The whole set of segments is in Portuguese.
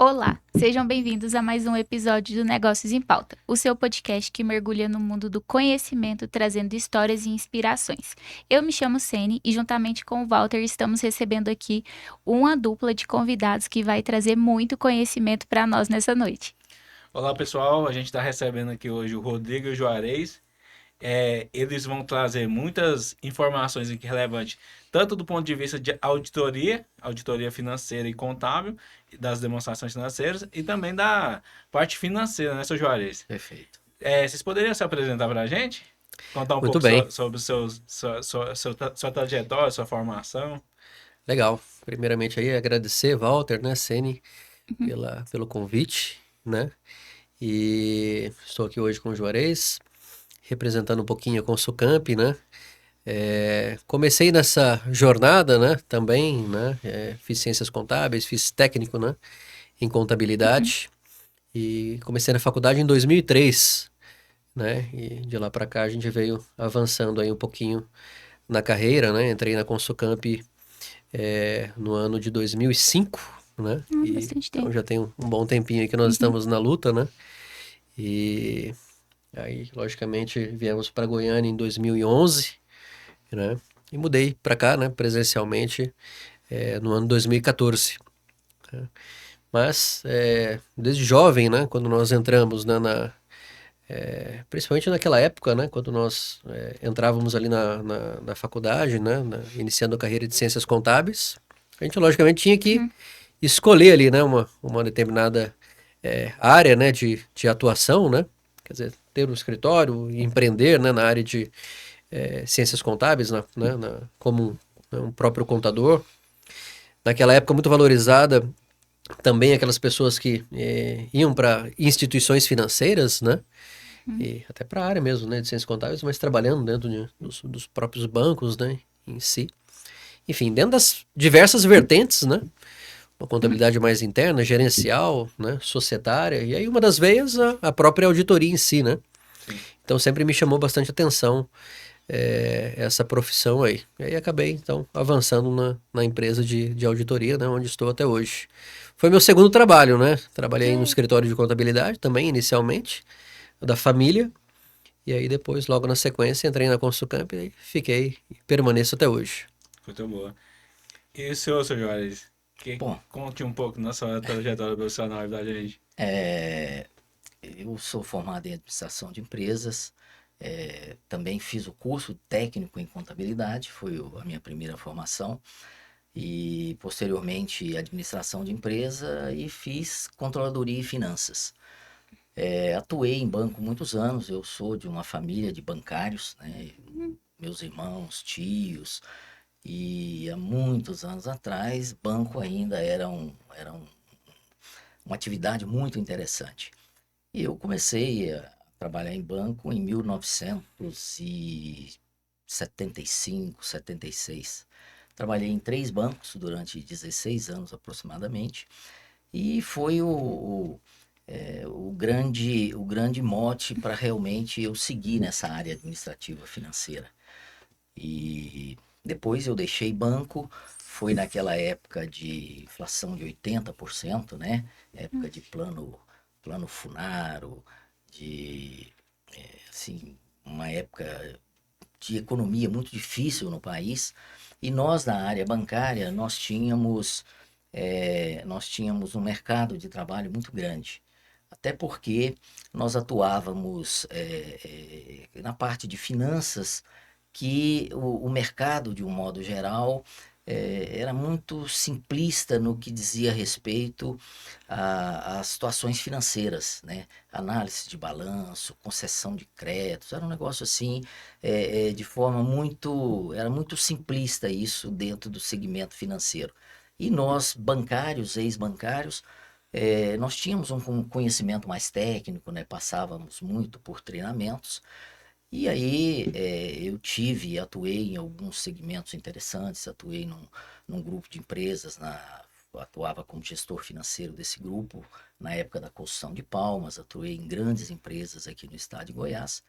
Olá, sejam bem-vindos a mais um episódio do Negócios em Pauta, o seu podcast que mergulha no mundo do conhecimento, trazendo histórias e inspirações. Eu me chamo Sene e, juntamente com o Walter, estamos recebendo aqui uma dupla de convidados que vai trazer muito conhecimento para nós nessa noite. Olá pessoal, a gente está recebendo aqui hoje o Rodrigo e o Juarez. Eles vão trazer muitas informações aqui relevantes, tanto do ponto de vista de auditoria, auditoria financeira e contábil, das demonstrações financeiras, e também da parte financeira, né, seu Juarez? Perfeito. Vocês poderiam se apresentar para a gente? Contar um Muito pouco bem, sobre sua trajetória, sua formação? legal. Primeiramente aí agradecer, Walter, né, Sene, pelo convite, né? E estou aqui hoje com o Juarez, representando um pouquinho a Consulcamp, né? Comecei nessa jornada, né, também, né? Fiz ciências contábeis, fiz técnico, né, em contabilidade e comecei na faculdade em 2003, né? E de lá para cá a gente veio avançando aí um pouquinho na carreira, né? Entrei na Consulcamp no ano de 2005, né? E Bastante então tempo. já tem um bom tempinho aí que nós Uhum. estamos na luta, né? E aí, logicamente, viemos para Goiânia em 2011, né? E mudei para cá, né? Presencialmente, no ano 2014. Né? Mas, desde jovem, né? Quando nós entramos, né, principalmente naquela época, né? Quando nós entrávamos ali na faculdade, né? Iniciando a carreira de ciências contábeis, a gente, logicamente, tinha que Uhum. escolher ali, né, uma determinada área, né, de atuação, né, quer dizer, ter um escritório e empreender, né, na área de ciências contábeis, como um próprio contador. Naquela época muito valorizada também aquelas pessoas que iam para instituições financeiras, né, Uhum. e até para a área mesmo, né, de ciências contábeis, mas trabalhando dentro dos próprios bancos, né, em si. Enfim, dentro das diversas vertentes, né, uma contabilidade mais interna, gerencial, né, societária, e aí uma das veias a própria auditoria em si, né? Sim. Então sempre me chamou bastante atenção essa profissão aí. E aí acabei, então, avançando na empresa de auditoria, né, onde estou até hoje. Foi meu segundo trabalho, né? Trabalhei no É. escritório de contabilidade também, inicialmente, da família, e aí depois, logo na sequência, entrei na Consulcamp e fiquei e permaneço até hoje. Muito boa. E o senhor, seu Juarez? Bom, Conte um pouco da sua trajetória profissional da gente. é, eu sou formado em administração de empresas, também fiz o curso técnico em contabilidade, foi a minha primeira formação, e posteriormente administração de empresa e fiz controladoria e finanças. Atuei em banco muitos anos, eu sou de uma família de bancários, né? Meus irmãos, tios, e há muitos anos atrás, banco ainda era uma atividade muito interessante. E eu comecei a trabalhar em banco em 1975, 76. Trabalhei em 3 bancos durante 16 anos aproximadamente e foi o grande mote para realmente eu seguir nessa área administrativa financeira. E depois eu deixei banco, foi naquela época de inflação de 80%, né? Época de plano Funaro, de assim, uma época de economia muito difícil no país. E nós na área bancária, nós tínhamos um mercado de trabalho muito grande. Até porque nós atuávamos na parte de finanças, que o mercado, de um modo geral, era muito simplista no que dizia respeito às situações financeiras, né? Análise de balanço, concessão de créditos, era um negócio assim, de forma era muito simplista isso dentro do segmento financeiro. E nós, bancários, ex-bancários, nós tínhamos um conhecimento mais técnico, né? Passávamos muito por treinamentos, e aí eu atuei em alguns segmentos interessantes, atuei num grupo de empresas, atuava como gestor financeiro desse grupo na época da construção de Palmas, atuei em grandes empresas aqui no estado de Goiás,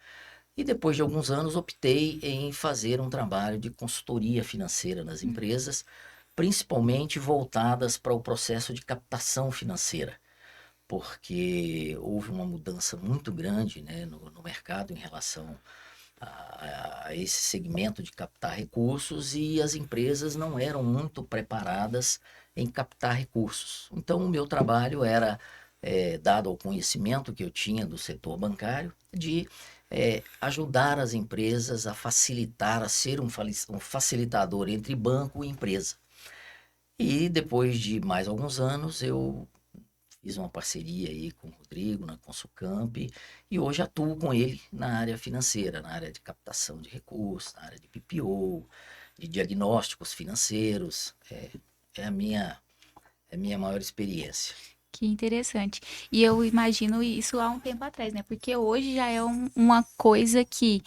e depois de alguns anos optei em fazer um trabalho de consultoria financeira nas empresas, principalmente voltadas para o processo de captação financeira. porque houve uma mudança muito grande, né, no mercado em relação a esse segmento de captar recursos, e as empresas não eram muito preparadas em captar recursos. Então, o meu trabalho era, dado ao conhecimento que eu tinha do setor bancário, de ajudar as empresas a facilitar, a ser um facilitador entre banco e empresa. E depois de mais alguns anos, eu fiz uma parceria aí com o Rodrigo na Consulcamp, e hoje atuo com ele na área financeira, na área de captação de recursos, na área de PPO, de diagnósticos financeiros. É a minha maior experiência. Que interessante. E eu imagino isso há um tempo atrás, né? Porque hoje já é uma coisa que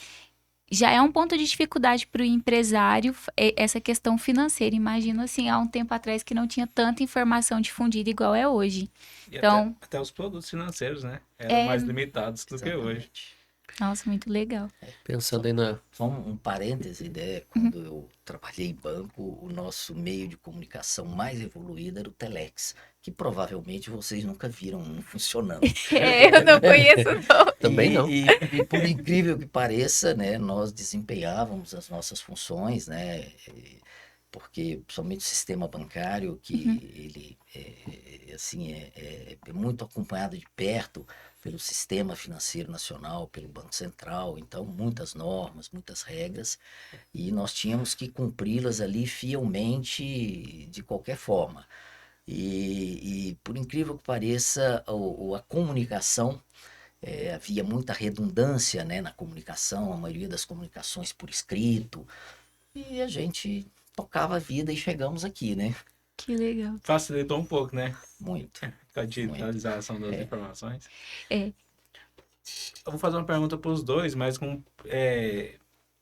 já é um ponto de dificuldade para o empresário, essa questão financeira. Imagino assim, há um tempo atrás que não tinha tanta informação difundida igual é hoje. E Então, até os produtos financeiros, né? Eram mais limitados do que hoje. Exatamente. nossa, muito legal. Pensando aí na... Só um parêntese, né? Quando eu trabalhei em banco, o nosso meio de comunicação mais evoluído era o Telex, que provavelmente vocês nunca viram um funcionando. Eu não conheço, não. Também não. E por incrível que pareça, né, nós desempenhávamos as nossas funções, né, porque somente o sistema bancário, que ele assim, é muito acompanhado de perto pelo Sistema Financeiro Nacional, pelo Banco Central, então muitas normas, muitas regras, e nós tínhamos que cumpri-las ali fielmente de qualquer forma. E por incrível que pareça, a comunicação, havia muita redundância, né, na comunicação, a maioria das comunicações por escrito, e a gente tocava a vida e chegamos aqui, né? Que legal. Facilitou um pouco, né? Muito. Com a digitalização das informações. É. Eu vou fazer uma pergunta para os dois, mas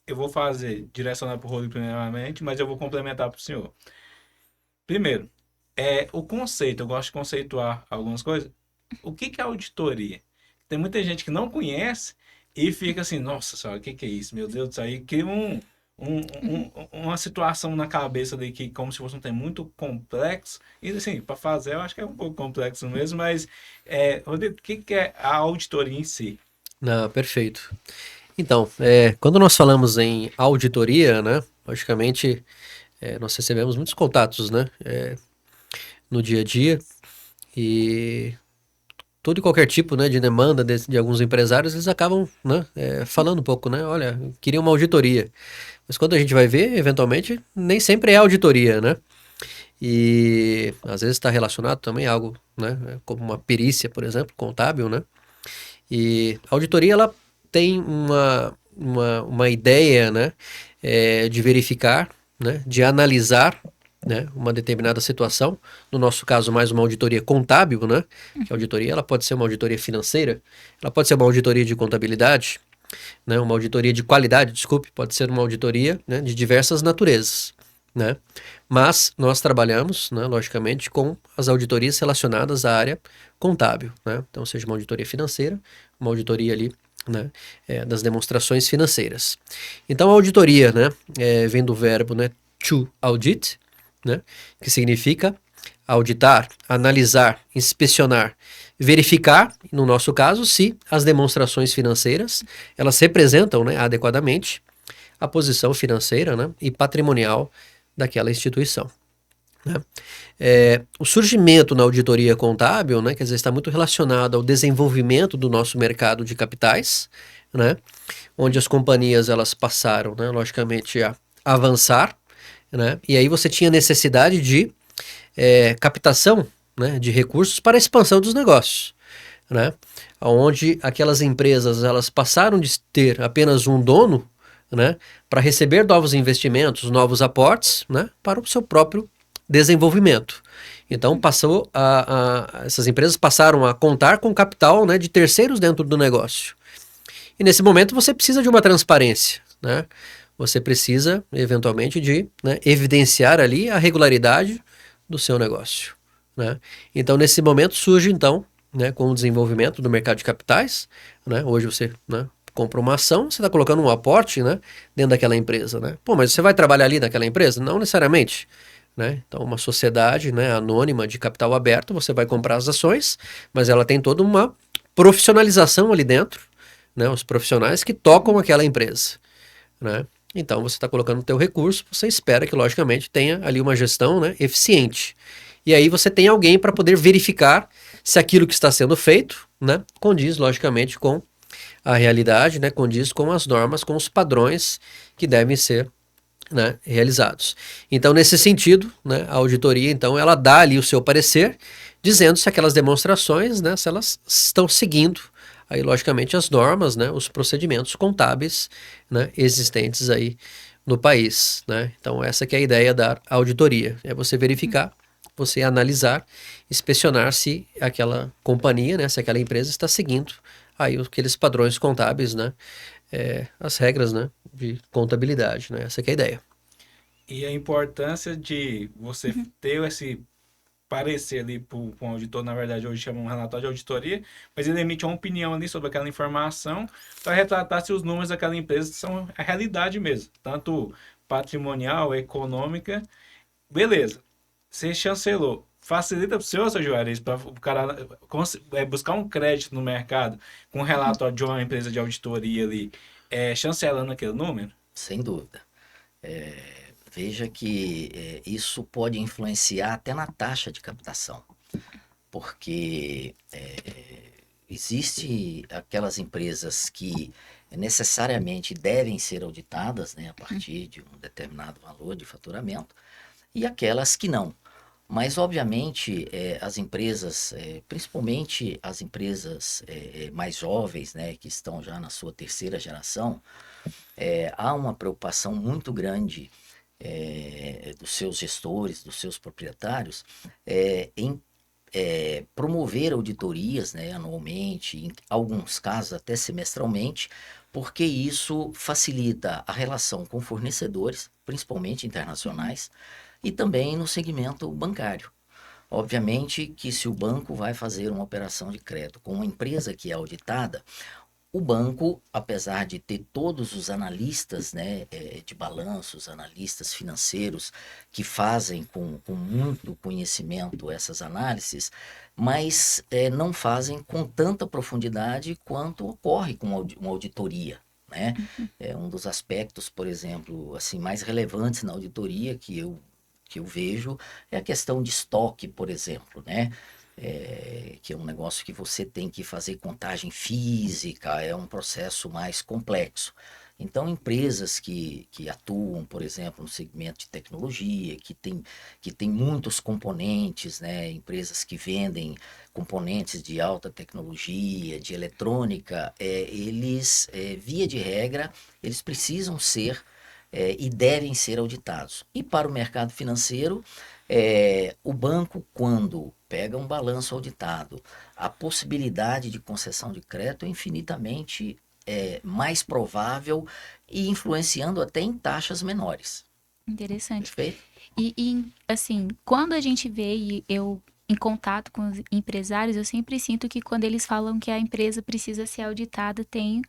eu vou direcionar para o Rodrigo primeiramente, mas eu vou complementar para o senhor. Primeiro, o conceito, eu gosto de conceituar algumas coisas. O que é auditoria? Tem muita gente que não conhece e fica assim, nossa senhora, o que é isso? Meu Deus do céu, e cria uma situação na cabeça de que como se fosse um tema muito complexo. E assim, para fazer, eu acho que é um pouco complexo mesmo, mas, Rodrigo, o que é a auditoria em si? Não, perfeito. Então, quando nós falamos em auditoria, né, logicamente, nós recebemos muitos contatos, né, no dia a dia, e todo e qualquer tipo, né, de demanda de alguns empresários, eles acabam, né, falando um pouco, né, olha, queria uma auditoria. Mas quando a gente vai ver, eventualmente, nem sempre é auditoria, né? E às vezes está relacionado também a algo, né, como uma perícia, por exemplo, contábil, né? E a auditoria, ela tem uma ideia, né, de verificar, né, de analisar, né, uma determinada situação. No nosso caso, mais uma auditoria contábil, né? Que a auditoria, ela pode ser uma auditoria financeira, ela pode ser uma auditoria de contabilidade, né, uma auditoria de qualidade, desculpe, pode ser uma auditoria, né, de diversas naturezas, né? Mas nós trabalhamos, né, logicamente, com as auditorias relacionadas à área contábil, né? Então, seja uma auditoria financeira, uma auditoria ali, né, das demonstrações financeiras. Então, a auditoria, né, vem do verbo, né, to audit, né, que significa auditar, analisar, inspecionar, verificar, no nosso caso, se as demonstrações financeiras, elas representam, né, adequadamente a posição financeira, né, e patrimonial daquela instituição, né? O surgimento na auditoria contábil, né, quer dizer, está muito relacionado ao desenvolvimento do nosso mercado de capitais, né, onde as companhias elas passaram, né, logicamente, a avançar, né, e aí você tinha necessidade de captação, né, de recursos para a expansão dos negócios, né, onde aquelas empresas elas passaram de ter apenas um dono, né, para receber novos investimentos, novos aportes, né, para o seu próprio desenvolvimento. Então essas empresas passaram a contar com capital, né, de terceiros dentro do negócio. E nesse momento você precisa de uma transparência, né? Você precisa eventualmente de, né, evidenciar ali a regularidade do seu negócio, né? Então nesse momento surge então, né, com o desenvolvimento do mercado de capitais, né? Hoje você, né, compra uma ação, você está colocando um aporte, né, dentro daquela empresa, né? Pô, mas você vai trabalhar ali naquela empresa? Não necessariamente, né? Então, uma sociedade, né, anônima de capital aberto, você vai comprar as ações, mas ela tem toda uma profissionalização ali dentro, né? Os profissionais que tocam aquela empresa, né? Então, você está colocando o teu recurso, você espera que, logicamente, tenha ali uma gestão, né, eficiente. E aí você tem alguém para poder verificar se aquilo que está sendo feito, né, condiz, logicamente, com a realidade, né, condiz com as normas, com os padrões que devem ser, né, realizados. Então, nesse sentido, né, a auditoria, então, ela dá ali o seu parecer, dizendo se aquelas demonstrações, né, se elas estão seguindo aí, logicamente, as normas, né, os procedimentos contábeis, né, existentes aí no país, né? Então, essa que é a ideia da auditoria, é você verificar, você analisar, inspecionar se aquela companhia, né, se aquela empresa está seguindo aí aqueles padrões contábeis, né, as regras, né, de contabilidade, né? Essa que é a ideia. E a importância de você ter esse parecer ali para um auditor, na verdade, hoje chama um relatório de auditoria, mas ele emite uma opinião ali sobre aquela informação para retratar se os números daquela empresa são a realidade mesmo, tanto patrimonial, econômica. Beleza, você chancelou. Facilita para o seu Juarez, para o cara buscar um crédito no mercado com um relatório de uma empresa de auditoria ali, chancelando aquele número? Sem dúvida. Veja que isso pode influenciar até na taxa de captação, porque existe aquelas empresas que necessariamente devem ser auditadas, né, a partir de um determinado valor de faturamento, e aquelas que não. Mas, obviamente, as empresas, principalmente as empresas mais jovens, né, que estão já na sua terceira geração, há uma preocupação muito grande dos seus gestores, dos seus proprietários, em promover auditorias, né, anualmente, em alguns casos até semestralmente, porque isso facilita a relação com fornecedores, principalmente internacionais, e também no segmento bancário. Obviamente que se o banco vai fazer uma operação de crédito com uma empresa que é auditada, o banco, apesar de ter todos os analistas, né, de balanços, analistas financeiros que fazem com muito conhecimento essas análises, mas não fazem com tanta profundidade quanto ocorre com uma auditoria, né? É um dos aspectos, por exemplo, assim, mais relevantes na auditoria que eu vejo é a questão de estoque, por exemplo, né? Que é um negócio que você tem que fazer contagem física, é um processo mais complexo. Então, empresas que atuam, por exemplo, no segmento de tecnologia, que tem muitos componentes, né? Empresas que vendem componentes de alta tecnologia, de eletrônica, eles, via de regra, eles precisam ser e devem ser auditados. E para o mercado financeiro, o banco, quando pega um balanço auditado, a possibilidade de concessão de crédito é infinitamente mais provável e influenciando até em taxas menores. Interessante. Perfeito? Assim, quando a gente vê e eu em contato com os empresários, eu sempre sinto que quando eles falam que a empresa precisa ser auditada, tem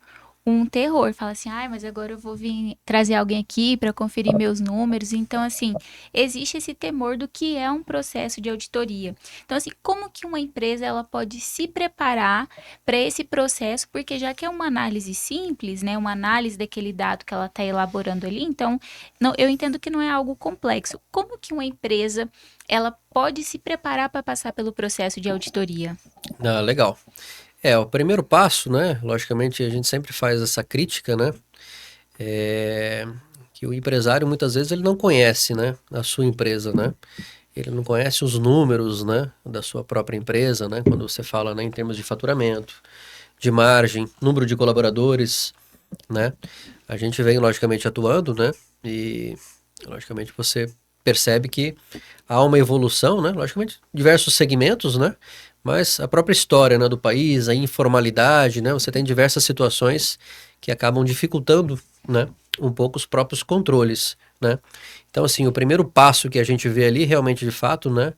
um terror. Fala assim, ai, mas agora eu vou vir trazer alguém aqui para conferir meus números. Então, assim, existe esse temor do que é um processo de auditoria. Então, assim, como que uma empresa ela pode se preparar para esse processo? Porque já que é uma análise simples, né, uma análise daquele dado que ela está elaborando ali, então, eu entendo que não é algo complexo. Como que uma empresa ela pode se preparar para passar pelo processo de auditoria? Ah, legal. O primeiro passo, né? Logicamente, a gente sempre faz essa crítica, né? Que o empresário, muitas vezes, ele não conhece, né? A sua empresa, né? Ele não conhece os números, né? Da sua própria empresa, né? Quando você fala, né, em termos de faturamento, de margem, número de colaboradores, né? A gente vem, logicamente, atuando, né? E, logicamente, você percebe que há uma evolução, né? Logicamente, diversos segmentos, né? Mas a própria história, né, do país, a informalidade, né? Você tem diversas situações que acabam dificultando, né, um pouco os próprios controles, né? Então, assim, o primeiro passo que a gente vê ali, realmente, de fato, né,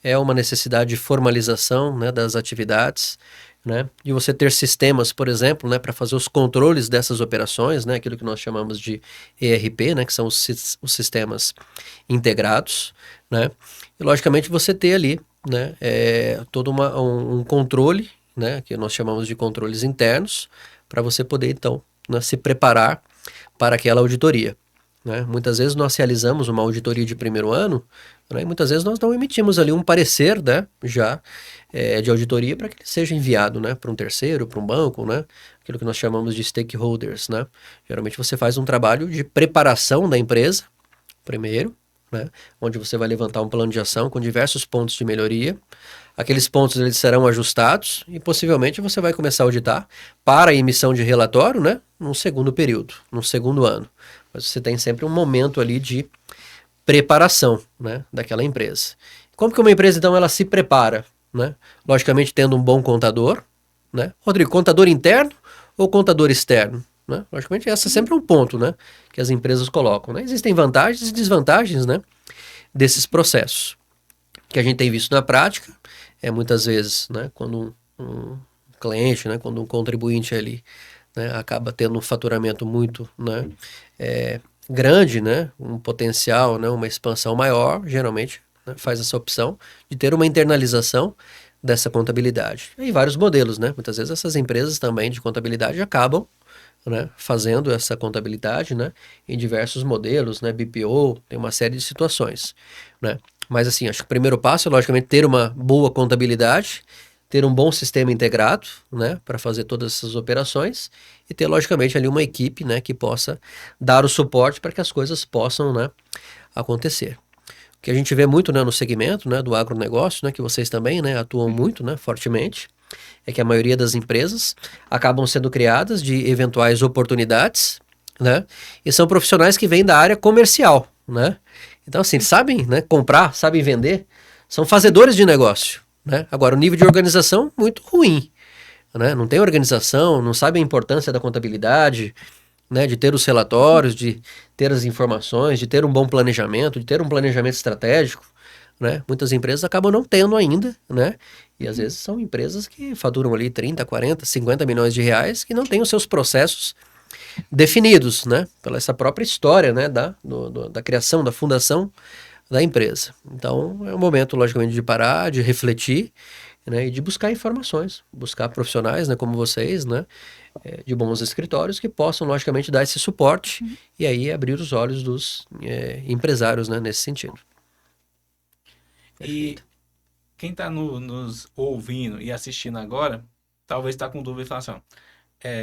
é uma necessidade de formalização, né, das atividades, né? De você ter sistemas, por exemplo, né, para fazer os controles dessas operações, né, aquilo que nós chamamos de ERP, né, que são os sistemas integrados, né? E logicamente você ter ali, né, todo um controle, né, que nós chamamos de controles internos, para você poder então, né, se preparar para aquela auditoria. Né? Muitas vezes nós realizamos uma auditoria de primeiro ano, né? E muitas vezes nós não emitimos ali um parecer, né, já de auditoria para que ele seja enviado, né, para um terceiro, para um banco, né, aquilo que nós chamamos de stakeholders. Né? Geralmente você faz um trabalho de preparação da empresa, primeiro, né, onde você vai levantar um plano de ação com diversos pontos de melhoria. Aqueles pontos eles serão ajustados e possivelmente você vai começar a auditar para a emissão de relatório, né, num segundo período, num segundo ano. Mas você tem sempre um momento ali de preparação, né, daquela empresa. Como que uma empresa, então, ela se prepara? Né? Logicamente, tendo um bom contador, né? Rodrigo, contador interno ou contador externo? Né? Logicamente, esse é sempre um ponto, né, que as empresas colocam. Né? Existem vantagens e desvantagens, né, desses processos. Que a gente tem visto na prática, muitas vezes, né, quando um cliente, né, quando um contribuinte ali, né, acaba tendo um faturamento muito, né, grande, né, um potencial, né, uma expansão maior, geralmente, né, faz essa opção de ter uma internalização dessa contabilidade. E vários modelos, né? Muitas vezes essas empresas também de contabilidade acabam, né, fazendo essa contabilidade, né, em diversos modelos, né, BPO, tem uma série de situações, né? Mas assim, acho que o primeiro passo é logicamente ter uma boa contabilidade, ter um bom sistema integrado, né, para fazer todas essas operações e ter logicamente ali uma equipe, né, que possa dar o suporte para que as coisas possam, né, acontecer. O que a gente vê muito, né, no segmento, né, do agronegócio, né, que vocês também, né, atuam muito, né, fortemente, é que a maioria das empresas acabam sendo criadas de eventuais oportunidades, né, e são profissionais que vêm da área comercial, né. Então, assim, sabem, né, comprar, sabem vender, são fazedores de negócio, né. Agora, o nível de organização muito ruim, né, não tem organização, não sabe a importância da contabilidade, né, de ter os relatórios, de ter as informações, de ter um bom planejamento, de ter um planejamento estratégico, né. Muitas empresas acabam não tendo ainda, né, e às vezes são empresas que faturam ali 30, 40, 50 milhões de reais que não têm os seus processos definidos, né, pela essa própria história, né, da criação, da fundação da empresa. Então, é um momento, logicamente, de parar, de refletir, né, e de buscar informações, buscar profissionais, né, como vocês, né, de bons escritórios que possam, logicamente, dar esse suporte e aí abrir os olhos dos empresários, né, nesse sentido. E quem está nos ouvindo e assistindo agora, talvez está com dúvida e fala assim,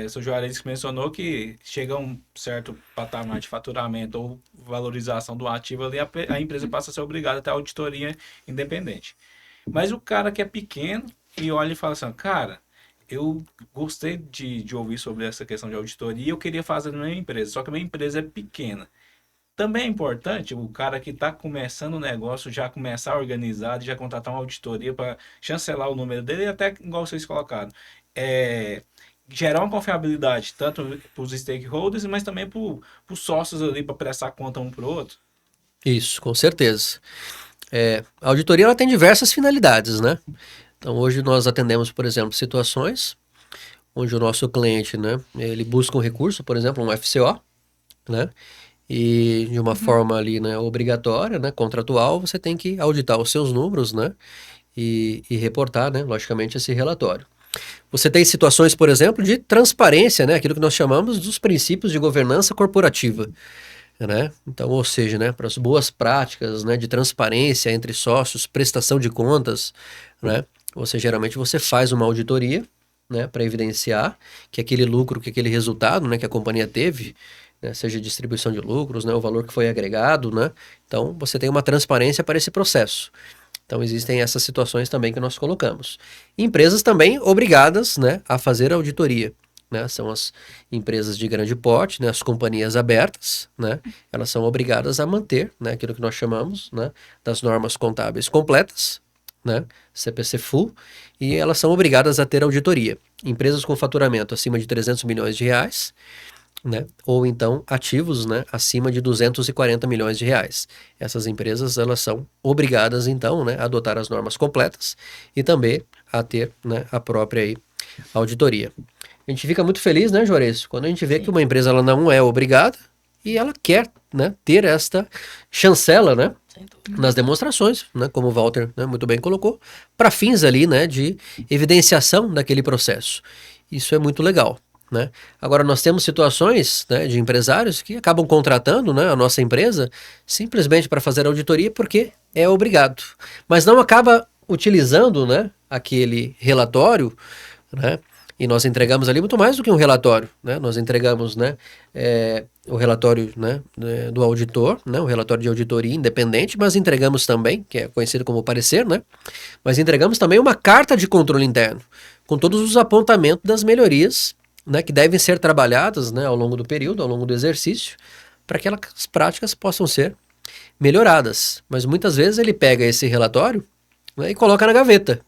o seu Juarez mencionou que chega a um certo patamar de faturamento ou valorização do ativo ali, a empresa passa a ser obrigada a ter auditoria independente. Mas o cara que é pequeno e olha e fala assim, cara, eu gostei de ouvir sobre essa questão de auditoria e eu queria fazer na minha empresa, só que a minha empresa é pequena. Também é importante o cara que está começando o negócio já começar organizado, já contratar uma auditoria para chancelar o número dele e até, igual vocês colocaram, gerar uma confiabilidade tanto para os stakeholders, mas também para os sócios ali para prestar conta um para o outro. Isso, com certeza. A auditoria ela tem diversas finalidades, né? Então, hoje nós atendemos, por exemplo, situações onde o nosso cliente, né, ele busca um recurso, por exemplo, um FCO, né? E de uma forma ali, né, obrigatória, né, contratual, você tem que auditar os seus números, né, e reportar, né, logicamente, esse relatório. Você tem situações, por exemplo, de transparência, né, aquilo que nós chamamos dos princípios de governança corporativa, né? Então, ou seja, né, para as boas práticas, né, de transparência entre sócios, prestação de contas, né, geralmente você faz uma auditoria, né, para evidenciar que aquele lucro, que aquele resultado, né, que a companhia teve, né, seja distribuição de lucros, né, o valor que foi agregado, né, então você tem uma transparência para esse processo. Então existem essas situações também que nós colocamos. Empresas também obrigadas, né, a fazer auditoria, né, são as empresas de grande porte, né, as companhias abertas, né, elas são obrigadas a manter, né, aquilo que nós chamamos, né, das normas contábeis completas, né, CPC Full, e elas são obrigadas a ter auditoria. Empresas com faturamento acima de 300 milhões de reais, né, ou então ativos, né, acima de 240 milhões de reais. Essas empresas elas são obrigadas então, né, a adotar as normas completas e também a ter, né, a própria aí, auditoria. A gente fica muito feliz, né, Juarez, quando a gente vê Sim. que uma empresa ela não é obrigada e ela quer, né, ter esta chancela, né, Sem dúvida. nas demonstrações, né, como o Walter, né, muito bem colocou, para fins ali, né, de evidenciação daquele processo. Isso é muito legal, né? Agora nós temos situações, né, de empresários que acabam contratando, né, a nossa empresa simplesmente para fazer auditoria porque é obrigado, mas não acaba utilizando, né, aquele relatório, né? E nós entregamos ali muito mais do que um relatório, né? Nós entregamos, né, o relatório, né, do auditor, né, o relatório de auditoria independente, mas entregamos também, que é conhecido como parecer, né? Mas entregamos também uma carta de controle interno, com todos os apontamentos das melhorias, né, que devem ser trabalhadas, né, ao longo do período, ao longo do exercício, para que aquelas práticas possam ser melhoradas. Mas muitas vezes ele pega esse relatório, né, e coloca na gaveta.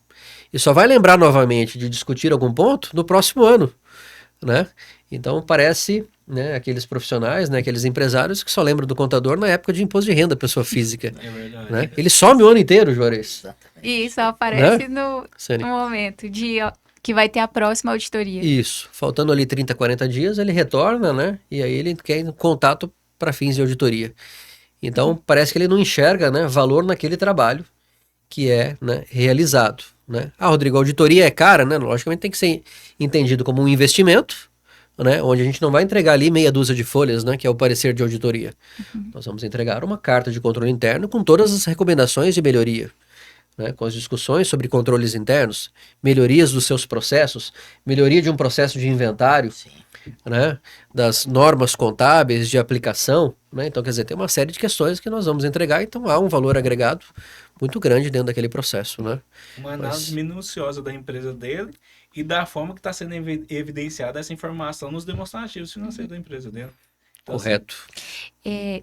E só vai lembrar novamente de discutir algum ponto no próximo ano, né? Então parece, né, aqueles profissionais, né, aqueles empresários que só lembram do contador na época de imposto de renda, pessoa física, É verdade. né? Ele some o ano inteiro, Juarez. Exatamente. E só aparece Sênia? no momento que vai ter a próxima auditoria. Isso. Faltando ali 30, 40 dias, ele retorna, né? E aí ele quer contato para fins de auditoria. Então parece que ele não enxerga, né, valor naquele trabalho que é, né, realizado, né? Ah, Rodrigo, a auditoria é cara, né? Logicamente tem que ser entendido como um investimento, né? Onde a gente não vai entregar ali meia dúzia de folhas, né? Que é o parecer de auditoria. Nós vamos entregar uma carta de controle interno com todas as recomendações de melhoria, né? Com as discussões sobre controles internos, melhorias dos seus processos, melhoria de um processo de inventário, Sim. né, das normas contábeis de aplicação, né? Então, quer dizer, tem uma série de questões que nós vamos entregar, então há um valor agregado muito grande dentro daquele processo, né? Uma análise minuciosa da empresa dele e da forma que está sendo evidenciada essa informação nos demonstrativos financeiros da empresa dele. Então, assim, Correto.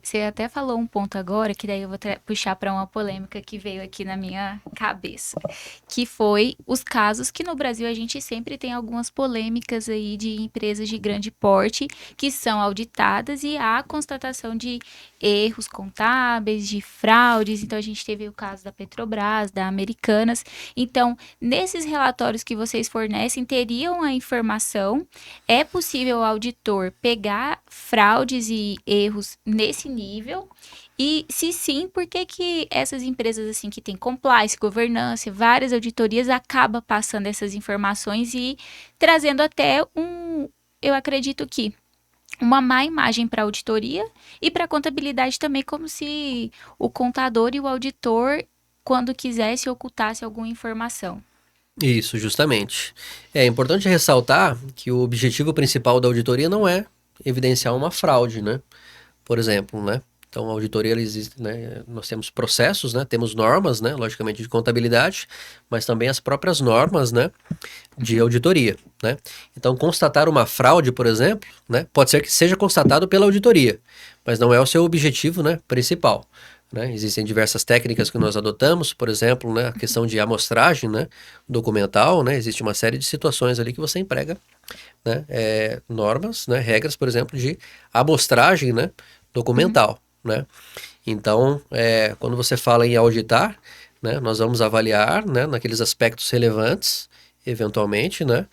Você até falou um ponto agora, que daí eu vou puxar para uma polêmica que veio aqui na minha cabeça, que foi os casos que no Brasil a gente sempre tem algumas polêmicas aí de empresas de grande porte que são auditadas e há constatação de erros contábeis, de fraudes. Então a gente teve o caso da Petrobras, da Americanas. Então, nesses relatórios que vocês fornecem, teriam a informação? É possível o auditor pegar fraudes e erros nesse nível? E se sim, por que que essas empresas assim que têm compliance, governança, várias auditorias acaba passando essas informações e trazendo até eu acredito que uma má imagem para a auditoria e para a contabilidade também, como se o contador e o auditor, quando quisesse, ocultasse alguma informação. Isso, justamente. É importante ressaltar que o objetivo principal da auditoria não é evidenciar uma fraude, né? Por exemplo, né? Então, a auditoria, ela existe, né? Nós temos processos, né? Temos normas, né? Logicamente, de contabilidade, mas também as próprias normas, né? De auditoria, né? Então, constatar uma fraude, por exemplo, né? Pode ser que seja constatado pela auditoria, mas não é o seu objetivo, né? Principal, né? Existem diversas técnicas que nós adotamos, por exemplo, né? A questão de amostragem, né? Documental, né? Existe uma série de situações ali que você emprega, né? Normas, né? Regras, por exemplo, de amostragem, né? Documental, né? Então, quando você fala em auditar, né? Nós vamos avaliar, né? Naqueles aspectos relevantes, eventualmente, né?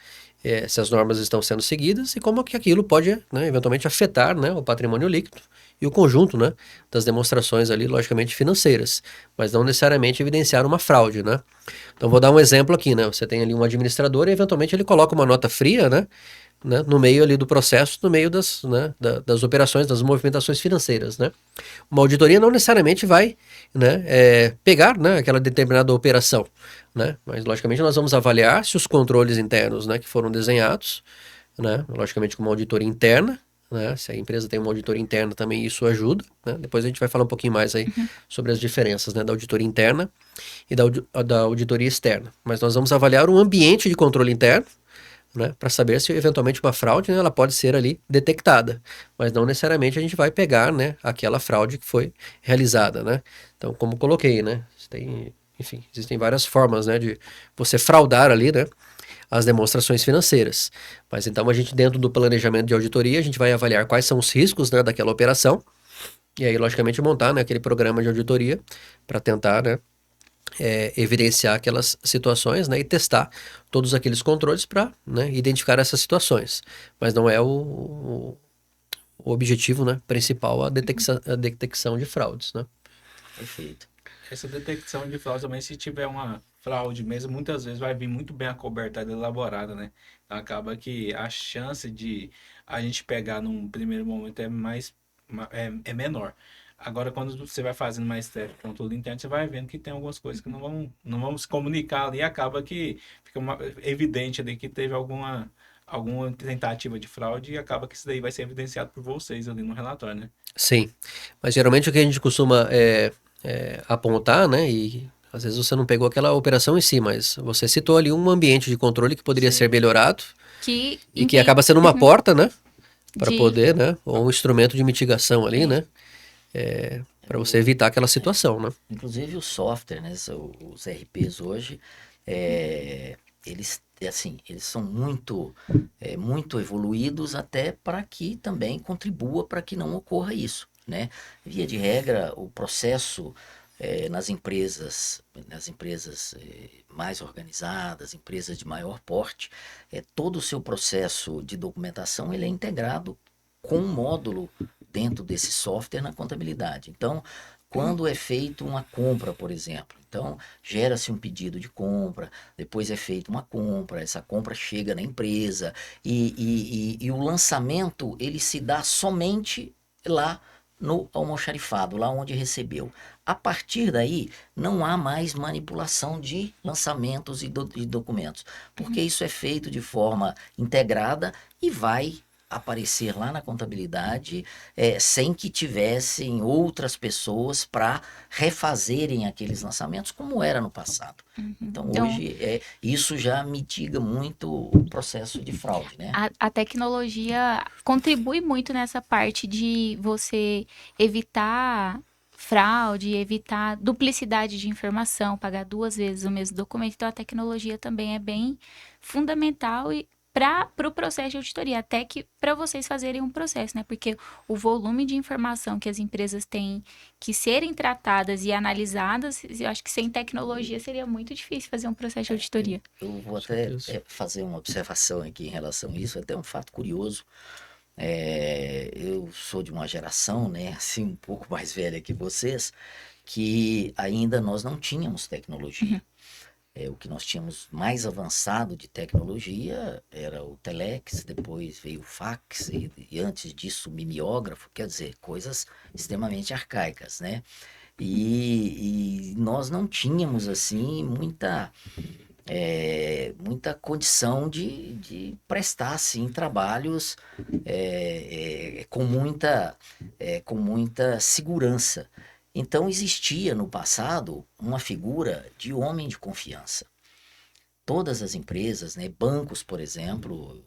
Se as normas estão sendo seguidas e como que aquilo pode, né? Eventualmente afetar, né? O patrimônio líquido e o conjunto, né? Das demonstrações ali, logicamente, financeiras, mas não necessariamente evidenciar uma fraude, né? Então, vou dar um exemplo aqui, né? Você tem ali um administrador e, eventualmente, ele coloca uma nota fria, né? No meio ali do processo, no meio das, né, das operações, das movimentações financeiras, né? Uma auditoria não necessariamente vai, né, pegar, né, aquela determinada operação, né? Mas, logicamente, nós vamos avaliar se os controles internos, né, que foram desenhados, né, logicamente com uma auditoria interna, né, se a empresa tem uma auditoria interna também isso ajuda, né? Depois a gente vai falar um pouquinho mais aí sobre as diferenças, né, da auditoria interna e da auditoria externa. Mas nós vamos avaliar um ambiente de controle interno, né, para saber se eventualmente uma fraude, né, ela pode ser ali detectada, mas não necessariamente a gente vai pegar, né, aquela fraude que foi realizada, né? Então, como coloquei, né, enfim, existem várias formas, né, de você fraudar ali, né, as demonstrações financeiras. Mas então a gente, dentro do planejamento de auditoria, a gente vai avaliar quais são os riscos, né, daquela operação e aí, logicamente, montar, né, aquele programa de auditoria para tentar, né, evidenciar aquelas situações, né, e testar todos aqueles controles para, né, identificar essas situações. Mas não é o objetivo, né, principal a detecção de fraudes, né? Perfeito. Essa detecção de fraude também, se tiver uma fraude mesmo, muitas vezes vai vir muito bem acobertada e elaborada, né? Então, acaba que a chance de a gente pegar num primeiro momento é menor. Agora, quando você vai fazendo mais teste de controle interno, você vai vendo que tem algumas coisas que não vão se comunicar ali, e acaba que fica evidente ali que teve alguma tentativa de fraude e acaba que isso daí vai ser evidenciado por vocês ali no relatório, né? Sim, mas geralmente o que a gente costuma apontar, né, e às vezes você não pegou aquela operação em si, mas você citou ali um ambiente de controle que poderia ser Sim. melhorado Que e que acaba sendo uma porta, né, para de poder, né, ou um instrumento de mitigação ali, É. né, para você evitar aquela situação, né? Inclusive o software, né? Os RPs hoje, eles assim, eles são muito evoluídos até para que também contribua para que não ocorra isso, né? Via de regra, o processo nas empresas mais organizadas, empresas de maior porte, todo o seu processo de documentação ele é integrado com um módulo dentro desse software na contabilidade. Então, quando é feita uma compra, por exemplo, então gera-se um pedido de compra, depois é feita uma compra, essa compra chega na empresa e o lançamento ele se dá somente lá no almoxarifado, lá onde recebeu. A partir daí, não há mais manipulação de lançamentos e documentos, porque isso é feito de forma integrada e vai aparecer lá na contabilidade sem que tivessem outras pessoas para refazerem aqueles lançamentos como era no passado. Então, Então, hoje, isso já mitiga muito o processo de fraude, né? a tecnologia contribui muito nessa parte de você evitar fraude, evitar duplicidade de informação, pagar duas vezes o mesmo documento. Então, a tecnologia também é bem fundamental e para o processo de auditoria, até que para vocês fazerem um processo, né? Porque o volume de informação que as empresas têm que serem tratadas e analisadas, eu acho que sem tecnologia seria muito difícil fazer um processo de auditoria. Eu vou Com até certeza. fazer uma observação aqui em relação a isso, até um fato curioso. Eu sou de uma geração, né, assim, um pouco mais velha que vocês, que ainda nós não tínhamos tecnologia. O que nós tínhamos mais avançado de tecnologia era o telex, depois veio o fax e antes disso o mimeógrafo, quer dizer, coisas extremamente arcaicas, né? E nós não tínhamos assim muita condição de prestar assim trabalhos com muita segurança. Então existia no passado uma figura de homem de confiança. Todas as empresas, né, bancos, por exemplo,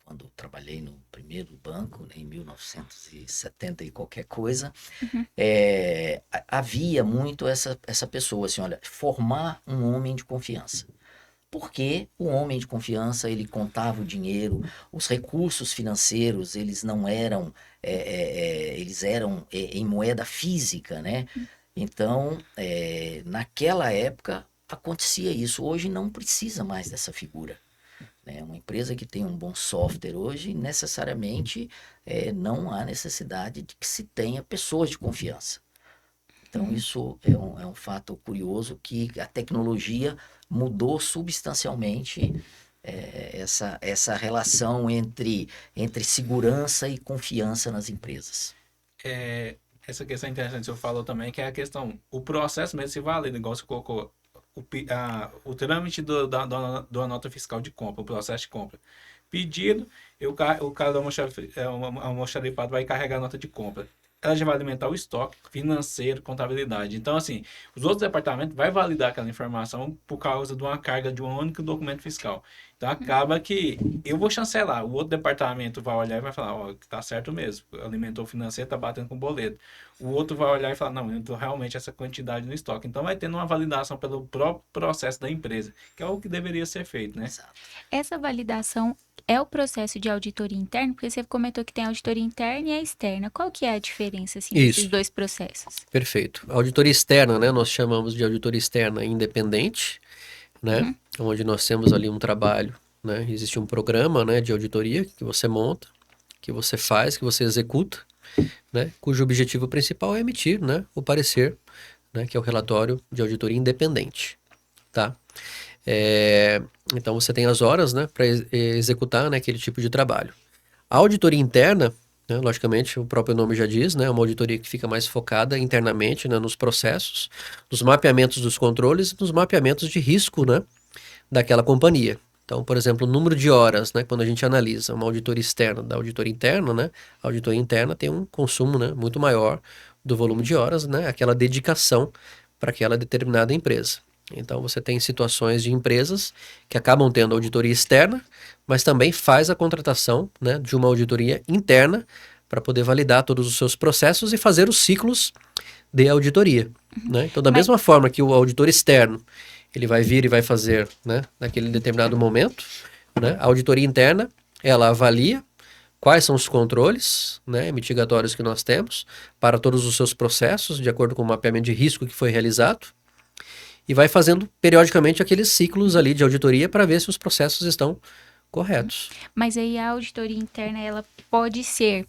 quando trabalhei no primeiro banco, né, em 1970 e qualquer coisa, havia muito essa pessoa, assim, olha, formar um homem de confiança. Porque o homem de confiança, ele contava o dinheiro, os recursos financeiros, eles não eram, eles eram em moeda física, né? Então, naquela época, acontecia isso. Hoje não precisa mais dessa figura, né? Uma empresa que tem um bom software hoje, necessariamente, não há necessidade de que se tenha pessoas de confiança. Então, isso é um fato curioso que a tecnologia mudou substancialmente essa relação entre segurança e confiança nas empresas. Essa questão interessante que você falou também, que é a questão, o processo mesmo se valida, igual você colocou, o trâmite da nota fiscal de compra, o processo de compra. Pedido, o cara do almoxarifado vai carregar a nota de compra. Ela já vai alimentar o estoque financeiro, contabilidade. Então, assim, os outros departamentos vai validar aquela informação por causa de uma carga de um único documento fiscal. Então acaba que eu vou chancelar, o outro departamento vai olhar e vai falar, ó, tá certo mesmo, alimentou financeiro, tá batendo com boleto. O outro vai olhar e falar, não, eu tô realmente essa quantidade no estoque. Então vai tendo uma validação pelo próprio processo da empresa, que é o que deveria ser feito, né? Exato. Essa validação é o processo de auditoria interna? Porque você comentou que tem a auditoria interna e a externa. Qual que é a diferença, assim, desses Isso. dois processos? Perfeito. A auditoria externa, né? Nós chamamos de auditoria externa independente, né? Uhum. Onde nós temos ali um trabalho, né? Existe um programa, né, de auditoria que você monta, que você faz, que você executa, né? Cujo objetivo principal é emitir, né, o parecer, né, que é o relatório de auditoria independente, tá? Então você tem as horas, né, para executar, né, aquele tipo de trabalho. A auditoria interna, né, logicamente, o próprio nome já diz, né, é uma auditoria que fica mais focada internamente, né, nos processos, nos mapeamentos dos controles, nos mapeamentos de risco, né, daquela companhia. Então, por exemplo, o número de horas, né, quando a gente analisa uma auditoria externa da auditoria interna, né, a auditoria interna tem um consumo, né, muito maior do volume de horas, né, aquela dedicação para aquela determinada empresa. Então, você tem situações de empresas que acabam tendo auditoria externa, mas também faz a contratação, né, de uma auditoria interna para poder validar todos os seus processos e fazer os ciclos de auditoria, né? Então, da Mas- mesma forma que o auditor externo ele vai vir e vai fazer, né, naquele determinado momento, né, a auditoria interna ela avalia quais são os controles, né, mitigatórios que nós temos para todos os seus processos, de acordo com o mapeamento de risco que foi realizado, e vai fazendo periodicamente aqueles ciclos ali de auditoria para ver se os processos estão corretos. Mas aí a auditoria interna, ela pode ser,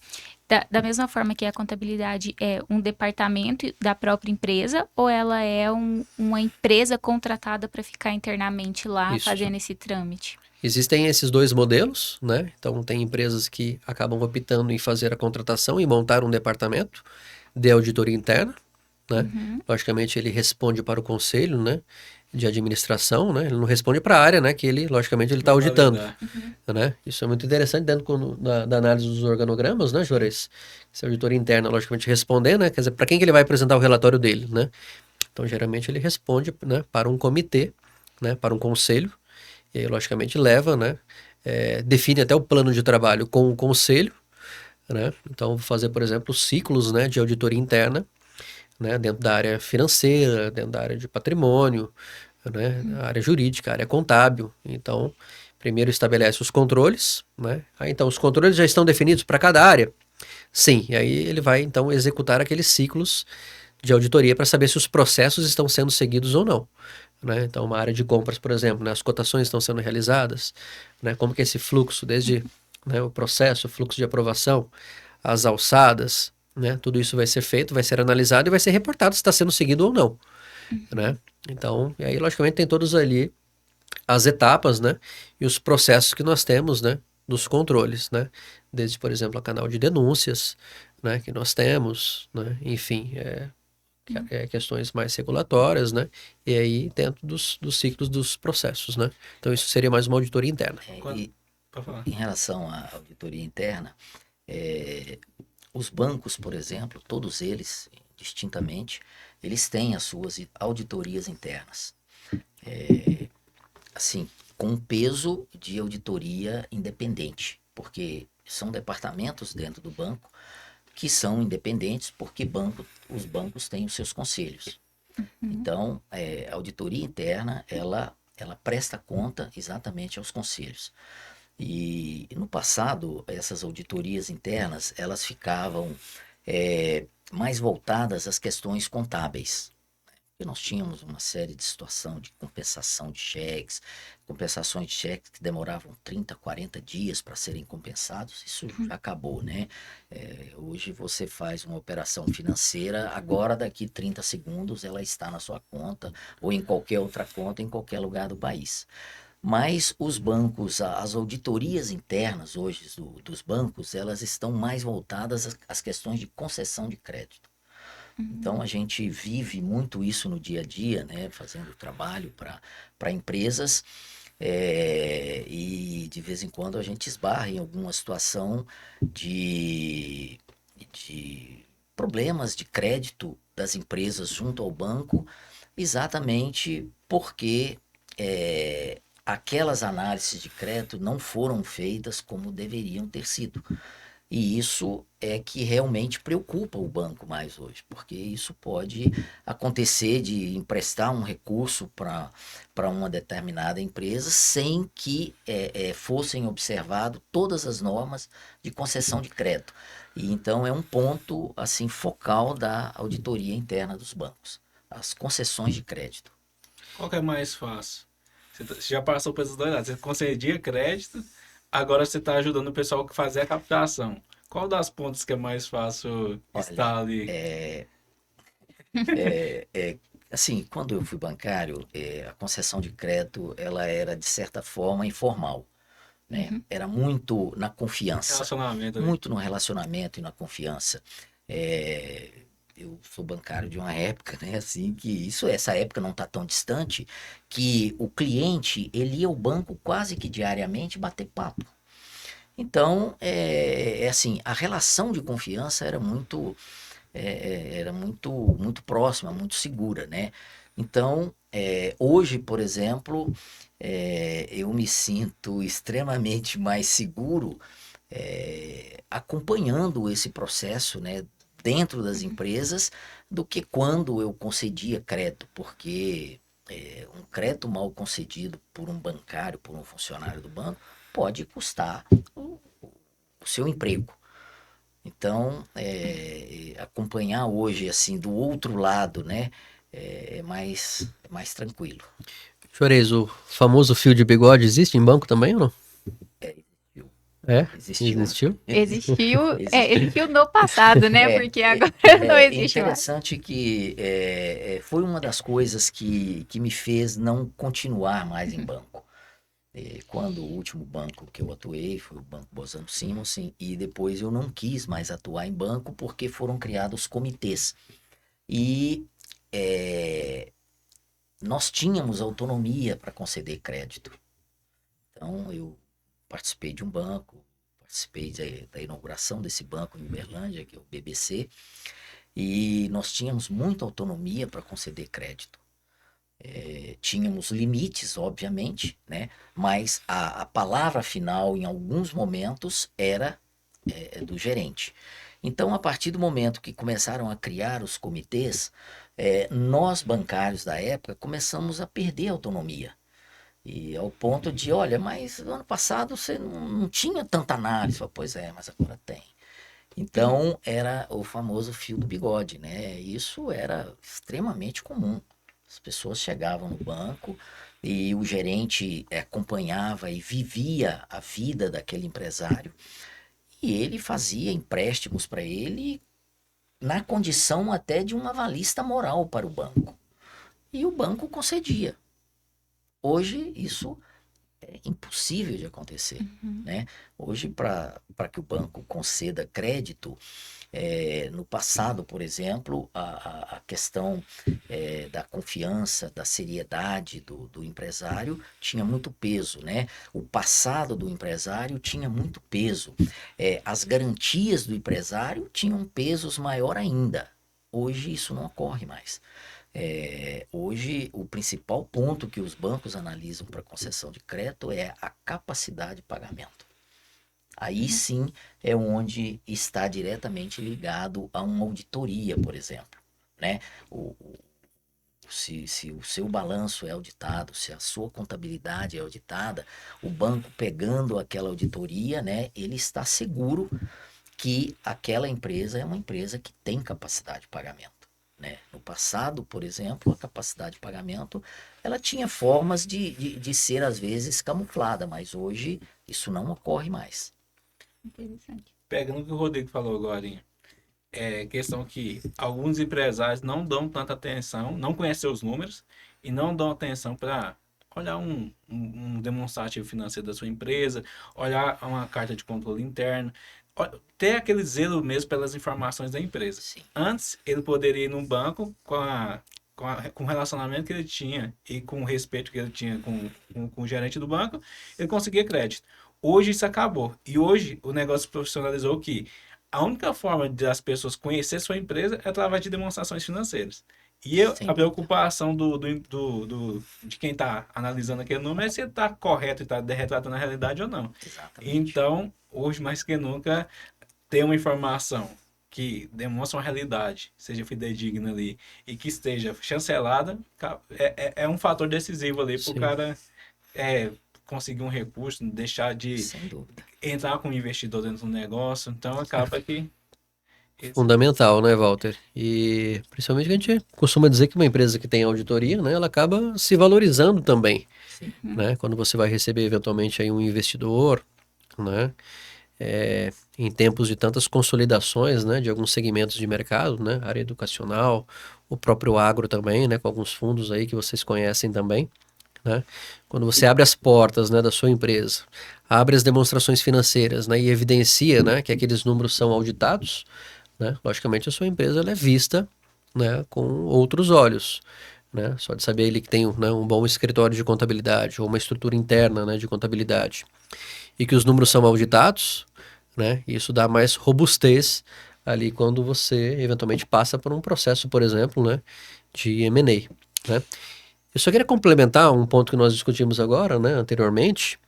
da mesma forma que a contabilidade é um departamento da própria empresa, ou ela é uma empresa contratada para ficar internamente lá Isso. fazendo esse trâmite? Existem esses dois modelos, né? Então, tem empresas que acabam optando em fazer a contratação e montar um departamento de auditoria interna, né? Logicamente, ele responde para o conselho, né, de administração, né? Ele não responde para a área, né, que ele, logicamente, ele está Vai auditando, validar. né? Isso é muito interessante dentro da análise dos organogramas, né, Juarez? Se a auditoria interna, logicamente, responder, né? Quer dizer, para quem que ele vai apresentar o relatório dele, né? Então, geralmente, ele responde, né, para um comitê, né, para um conselho, e aí, logicamente, leva, né, define até o plano de trabalho com o conselho, né? Então, vou fazer, por exemplo, ciclos, né, de auditoria interna, né, dentro da área financeira, dentro da área de patrimônio, né, a área jurídica, a área contábil. Então, primeiro estabelece os controles, né? Aí, então, os controles já estão definidos para cada área? Sim, e aí ele vai, então, executar aqueles ciclos de auditoria para saber se os processos estão sendo seguidos ou não, né? Então, uma área de compras, por exemplo, né, as cotações estão sendo realizadas, né? Como que é esse fluxo, desde, né, o processo, o fluxo de aprovação, as alçadas, né? Tudo isso vai ser feito, vai ser analisado e vai ser reportado se está sendo seguido ou não, né? Então, e aí, logicamente, tem todos ali as etapas, né? E os processos que nós temos, né? Dos controles, né? Desde, por exemplo, a canal de denúncias, né? Que nós temos, né? Enfim, questões mais regulatórias, né? E aí dentro dos ciclos dos processos, né? Então isso seria mais uma auditoria interna. Quando- E Pode falar. em relação à auditoria interna, os bancos, por exemplo, todos eles, distintamente, eles têm as suas auditorias internas. Assim, com um peso de auditoria independente, porque são departamentos dentro do banco que são independentes, porque os bancos têm os seus conselhos. Então, a auditoria interna, ela presta conta exatamente aos conselhos. E no passado, essas auditorias internas, elas ficavam mais voltadas às questões contábeis. Porque nós tínhamos uma série de situação de compensação de cheques, compensações de cheques que demoravam 30, 40 dias para serem compensados. Isso já acabou, né? Hoje você faz uma operação financeira, agora daqui 30 segundos ela está na sua conta ou em qualquer outra conta, em qualquer lugar do país. Mas os bancos, as auditorias internas hoje dos bancos, elas estão mais voltadas às questões de concessão de crédito. Então a gente vive muito isso no dia a dia, né? Fazendo trabalho para empresas, e de vez em quando a gente esbarra em alguma situação de problemas de crédito das empresas junto ao banco, exatamente porque aquelas análises de crédito não foram feitas como deveriam ter sido. E isso é que realmente preocupa o banco mais hoje, porque isso pode acontecer de emprestar um recurso para uma determinada empresa sem que fossem observadas todas as normas de concessão de crédito. E então é um ponto assim focal da auditoria interna dos bancos, as concessões de crédito. Qual que é mais fácil? Você já passou pelos dois lados. Você concedia crédito, agora você está ajudando o pessoal a fazer a captação. Qual das pontas que é mais fácil estar ali? Assim, quando eu fui bancário, a concessão de crédito ela era de certa forma informal, né? Era muito na confiança, Relacionamento ali. muito no relacionamento e na confiança. Eu sou bancário de uma época, né, assim, essa época não está tão distante, que o cliente, ele ia ao banco quase que diariamente bater papo. Então, assim, a relação de confiança era muito próxima, muito segura, né? Então, hoje, por exemplo, eu me sinto extremamente mais seguro acompanhando esse processo, né, dentro das empresas, do que quando eu concedia crédito, porque um crédito mal concedido por um bancário, por um funcionário do banco, pode custar o seu emprego. Então, acompanhar hoje, assim, do outro lado, né, é mais tranquilo. Juarez, o famoso fio de bigode existe em banco também ou não? Existiu. Existiu no passado, né? Porque agora não existe mais. Interessante que foi uma das coisas que me fez não continuar mais em banco. Quando o último banco que eu atuei foi o Banco Bozano Simonsen, e depois eu não quis mais atuar em banco porque foram criados comitês. E nós tínhamos autonomia para conceder crédito. Então eu participei de um banco, participei da inauguração desse banco em Uberlândia, que é o BBC, e nós tínhamos muita autonomia para conceder crédito. Tínhamos limites, obviamente, né? Mas a palavra final, em alguns momentos, era do gerente. Então, a partir do momento que começaram a criar os comitês, nós, bancários da época, começamos a perder a autonomia. E ao ponto de, olha, mas no ano passado você não tinha tanta análise. Pois é, mas agora tem. Então, era o famoso fio do bigode, né? Isso era extremamente comum. As pessoas chegavam no banco e o gerente acompanhava e vivia a vida daquele empresário, e ele fazia empréstimos para ele na condição até de um avalista moral para o banco. E o banco concedia. Hoje isso é impossível de acontecer, né? Hoje, para que o banco conceda crédito, no passado, por exemplo, a questão da confiança, da seriedade do empresário tinha muito peso, né? O passado do empresário tinha muito peso. As garantias do empresário tinham pesos maior ainda. Hoje isso não ocorre mais. Hoje, o principal ponto que os bancos analisam para concessão de crédito é a capacidade de pagamento. Aí sim é onde está diretamente ligado a uma auditoria, por exemplo, né? Se o seu balanço é auditado, se a sua contabilidade é auditada, o banco pegando aquela auditoria, né, ele está seguro que aquela empresa é uma empresa que tem capacidade de pagamento. Né? No passado, por exemplo, a capacidade de pagamento ela tinha formas de ser, às vezes, camuflada, mas hoje isso não ocorre mais. Interessante. Pegando o que o Rodrigo falou agora, questão que alguns empresários não dão tanta atenção, não conhecem os números e não dão atenção para olhar um demonstrativo financeiro da sua empresa, olhar uma carta de controle interno, ter aquele zelo mesmo pelas informações da empresa. Sim. Antes, ele poderia ir num banco com o relacionamento que ele tinha e com o respeito que ele tinha com o gerente do banco, ele conseguia crédito. Hoje isso acabou. E hoje o negócio profissionalizou que a única forma das pessoas conhecer sua empresa é através de demonstrações financeiras. E Sem a dúvida. preocupação de quem está analisando aquele número é se está correto e está retratando a realidade ou não. Exatamente. Então, hoje mais que nunca, ter uma informação que demonstra uma realidade, seja fidedigna ali, e que esteja chancelada, é um fator decisivo ali para o Sim. cara conseguir um recurso, deixar de Sem dúvida. entrar como investidor dentro do negócio. Então, acaba que... Fundamental, né, Walter? E principalmente que a gente costuma dizer que uma empresa que tem auditoria, né, ela acaba se valorizando também, Sim. né? Quando você vai receber eventualmente aí um investidor, né, em tempos de tantas consolidações, né, de alguns segmentos de mercado, né, área educacional, o próprio agro também, né, com alguns fundos aí que vocês conhecem também, né? Quando você abre as portas, né, da sua empresa, abre as demonstrações financeiras, né, e evidencia, né, que aqueles números são auditados, né, logicamente a sua empresa ela é vista, né, com outros olhos, né? Só de saber ele que tem, né, um bom escritório de contabilidade ou uma estrutura interna, né, de contabilidade e que os números são auditados, né? Isso dá mais robustez ali quando você eventualmente passa por um processo, por exemplo, né, de M&A, né? Eu só queria complementar um ponto que nós discutimos agora, né, anteriormente,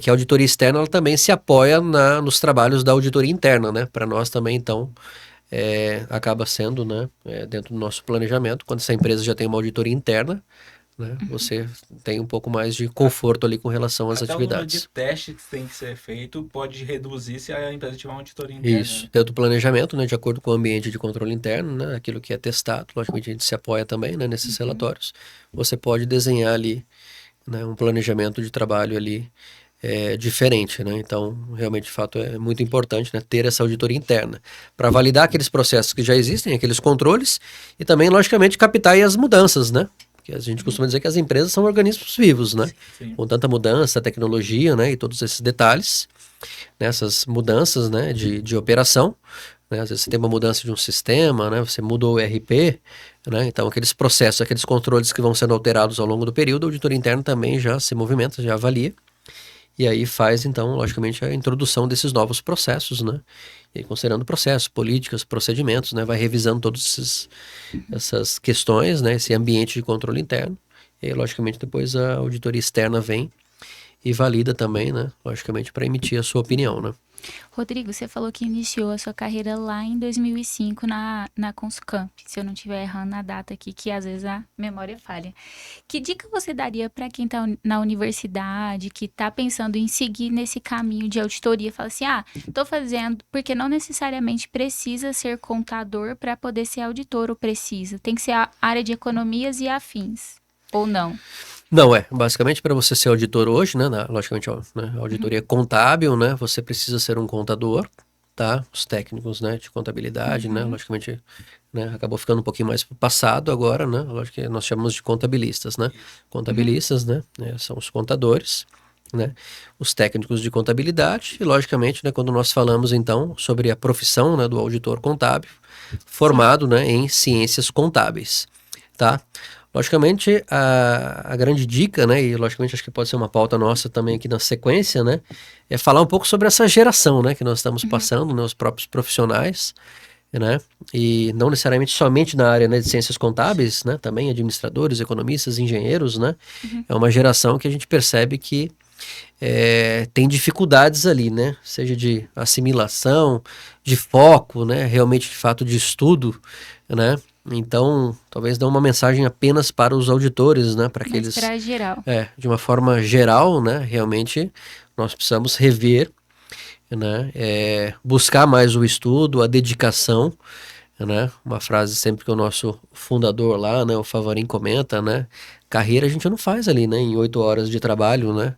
que a auditoria externa ela também se apoia nos trabalhos da auditoria interna, né? Para nós também, então, acaba sendo, né, dentro do nosso planejamento, quando essa empresa já tem uma auditoria interna, né, você tem um pouco mais de conforto ali com relação às Até o número de atividades. testes que tem que ser feito pode reduzir se a empresa tiver uma auditoria interna, Isso, né? dentro do planejamento, né, de acordo com o ambiente de controle interno, né, aquilo que é testado, logicamente a gente se apoia também, né, nesses relatórios, você pode desenhar ali, né, um planejamento de trabalho ali diferente, né? Então, realmente, de fato, é muito importante, né, ter essa auditoria interna para validar aqueles processos que já existem, aqueles controles e também, logicamente, captar aí as mudanças, né? Porque a gente costuma dizer que as empresas são organismos vivos, né? Sim. Com tanta mudança, tecnologia, né, e todos esses detalhes, né, essas mudanças, né, de operação, né? Às vezes você tem uma mudança de um sistema, né? Você mudou o ERP, né? Então aqueles processos, aqueles controles que vão sendo alterados ao longo do período, a auditoria interna também já se movimenta, já avalia. E aí faz, então, logicamente, a introdução desses novos processos, né? E aí, considerando processos, políticas, procedimentos, né? Vai revisando todas essas questões, né? Esse ambiente de controle interno. E aí, logicamente, depois a auditoria externa vem e valida também, né? Logicamente, para emitir a sua opinião, né? Rodrigo, você falou que iniciou a sua carreira lá em 2005 na Conscamp, se eu não estiver errando a data aqui, que às vezes a memória falha. Que dica você daria para quem está na universidade, que está pensando em seguir nesse caminho de auditoria? Fala assim, estou fazendo, porque não necessariamente precisa ser contador para poder ser auditor, ou precisa. Tem que ser a área de economias e afins, ou não? Não, basicamente para você ser auditor hoje, né, logicamente, né, auditoria contábil, né, você precisa ser um contador, tá? Os técnicos, né, de contabilidade, né, logicamente, né, acabou ficando um pouquinho mais pro passado agora, né, lógico que nós chamamos de contabilistas, né, contabilistas, né, são os contadores, né, os técnicos de contabilidade e, logicamente, né, quando nós falamos, então, sobre a profissão, né, do auditor contábil, formado, né, em ciências contábeis, tá? Logicamente, a grande dica, né, e logicamente acho que pode ser uma pauta nossa também aqui na sequência, né, é falar um pouco sobre essa geração, né, que nós estamos passando, né, os próprios profissionais, né, e não necessariamente somente na área, né, de ciências contábeis, né, também administradores, economistas, engenheiros, né, é uma geração que a gente percebe que tem dificuldades ali, né, seja de assimilação, de foco, né, realmente de fato de estudo, né. Então, talvez não uma mensagem apenas para os auditores, né, para Mas aqueles, para geral. de uma forma geral, né, realmente nós precisamos rever, né, buscar mais o estudo, a dedicação, né, uma frase sempre que o nosso fundador lá, né, o Favorim comenta, né, carreira a gente não faz ali, né, em 8 horas de trabalho, né,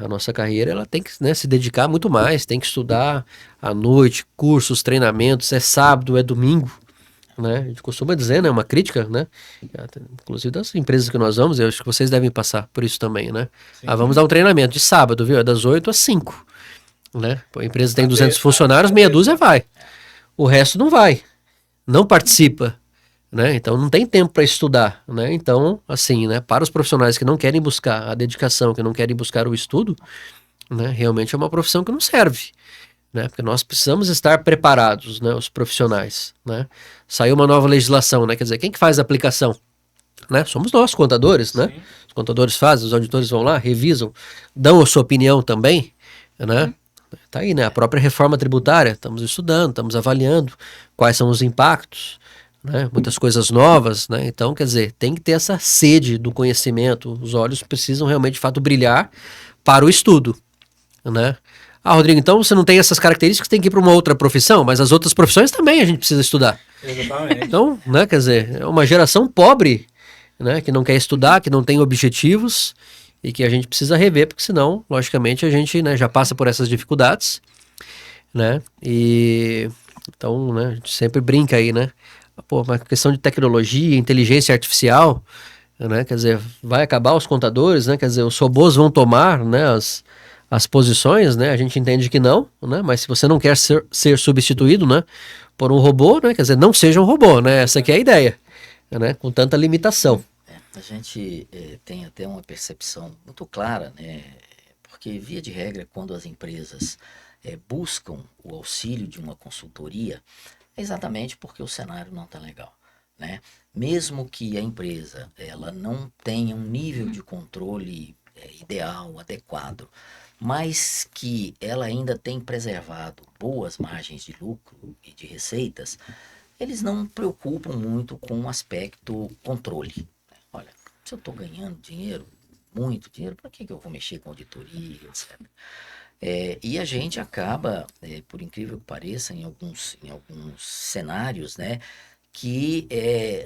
a nossa carreira ela tem que, né, se dedicar muito mais, tem que estudar à noite, cursos, treinamentos, é sábado, é domingo, né? A gente costuma dizer, né, uma crítica, né, inclusive das empresas que nós vamos, eu acho que vocês devem passar por isso também, né? Sim. Vamos dar um treinamento de sábado, viu? É das 8 às 5, né? Pô, a empresa tem 200 Saber- funcionários, meia dúzia vai. O resto não vai, não participa, né? Então não tem tempo para estudar, né? Então, assim, né, para os profissionais que não querem buscar a dedicação, que não querem buscar o estudo, né, realmente é uma profissão que não serve, né? Porque nós precisamos estar preparados, né? Os profissionais, né? Saiu uma nova legislação, né? Quer dizer, quem que faz a aplicação? Né? Somos nós, contadores, né? Sim. Os contadores fazem, os auditores vão lá, revisam, dão a sua opinião também, né? Tá aí, né? A própria reforma tributária, estamos estudando, estamos avaliando quais são os impactos, né? Muitas coisas novas, né? Então, quer dizer, tem que ter essa sede do conhecimento, os olhos precisam realmente, de fato, brilhar para o estudo, né? Ah, Rodrigo, então você não tem essas características, tem que ir para uma outra profissão, mas as outras profissões também a gente precisa estudar. Exatamente. Então, né, quer dizer, é uma geração pobre, né, que não quer estudar, que não tem objetivos e que a gente precisa rever, porque senão, logicamente, a gente, né, já passa por essas dificuldades, né, e então, né, a gente sempre brinca aí, né, pô, uma questão de tecnologia, inteligência artificial, né, quer dizer, vai acabar os contadores, né, quer dizer, os robôs vão tomar, né, as posições, né, a gente entende que não, né, mas se você não quer ser substituído, né, por um robô, né, quer dizer, não seja um robô, né, essa aqui é a ideia, né, com tanta limitação. A gente tem até uma percepção muito clara, né? Porque, via de regra, quando as empresas buscam o auxílio de uma consultoria, é exatamente porque o cenário não está legal, né? Mesmo que a empresa ela não tenha um nível de controle ideal, adequado, mas que ela ainda tem preservado boas margens de lucro e de receitas, eles não preocupam muito com o aspecto controle. Olha, se eu estou ganhando dinheiro, muito dinheiro, para que eu vou mexer com auditoria, etc. E a gente acaba, por incrível que pareça, em alguns cenários, né, que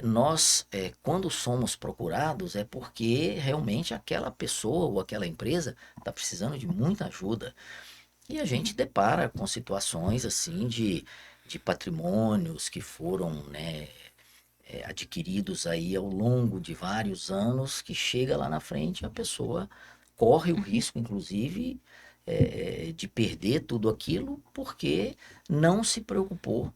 nós, quando somos procurados, é porque realmente aquela pessoa ou aquela empresa está precisando de muita ajuda. E a gente depara com situações assim de patrimônios que foram, né, adquiridos aí ao longo de vários anos, que chega lá na frente a pessoa corre o risco, inclusive, de perder tudo aquilo porque não se preocupou